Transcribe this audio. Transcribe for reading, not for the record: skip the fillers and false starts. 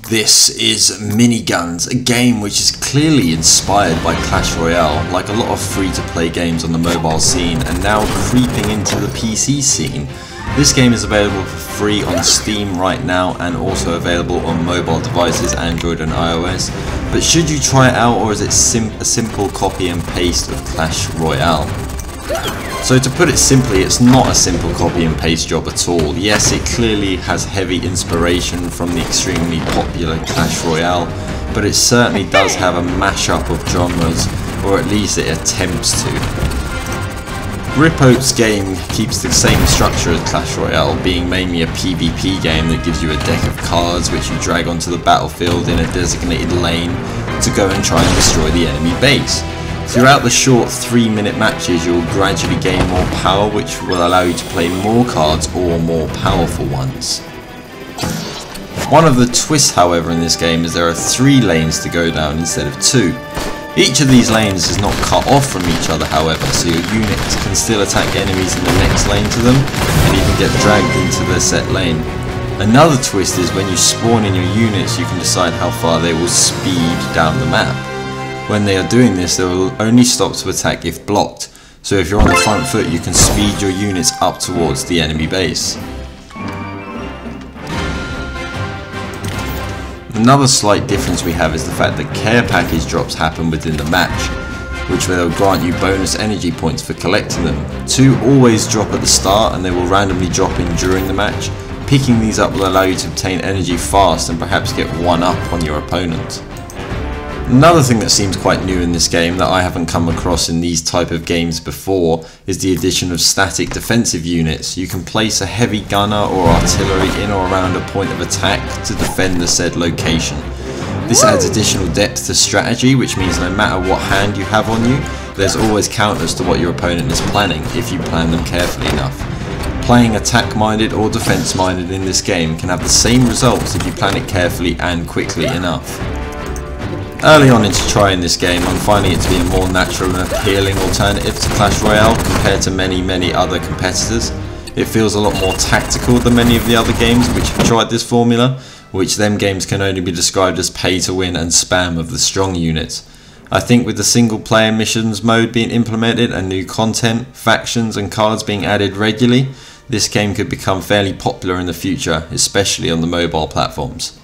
This is Miniguns, a game which is clearly inspired by Clash Royale, like a lot of free-to-play games on the mobile scene, and now creeping into the PC scene. This game is available for free on Steam right now and also available on mobile devices, Android and iOS. But should you try it out, or is it a simple copy and paste of Clash Royale? So to put it simply, it's not a simple copy and paste job at all. Yes, it clearly has heavy inspiration from the extremely popular Clash Royale, but it certainly does have a mashup of genres, or at least it attempts to. Ripote's game keeps the same structure as Clash Royale, being mainly a PvP game that gives you a deck of cards which you drag onto the battlefield in a designated lane to go and try and destroy the enemy base. Throughout the short 3-minute matches, you'll gradually gain more power, which will allow you to play more cards or more powerful ones. One of the twists, however, in this game is there are 3 lanes to go down instead of 2. Each of these lanes is not cut off from each other, however, so your units can still attack enemies in the next lane to them and even get dragged into their set lane. Another twist is when you spawn in your units, you can decide how far they will speed down the map. When they are doing this, they will only stop to attack if blocked, so if you're on the front foot you can speed your units up towards the enemy base. Another slight difference we have is the fact that care package drops happen within the match, which will grant you bonus energy points for collecting them. 2 always drop at the start and they will randomly drop in during the match. Picking these up will allow you to obtain energy fast and perhaps get 1 up on your opponent. Another thing that seems quite new in this game that I haven't come across in these type of games before is the addition of static defensive units. You can place a heavy gunner or artillery in or around a point of attack to defend the said location. This adds additional depth to strategy, which means no matter what hand you have on you, there's always counters to what your opponent is planning if you plan them carefully enough. Playing attack minded or defense minded in this game can have the same results if you plan it carefully and quickly enough. Early on into trying this game, I'm finding it to be a more natural and appealing alternative to Clash Royale compared to many other competitors. It feels a lot more tactical than many of the other games which have tried this formula, which them games can only be described as pay to win and spam of the strong units. I think with the single player missions mode being implemented and new content, factions and cards being added regularly, this game could become fairly popular in the future, especially on the mobile platforms.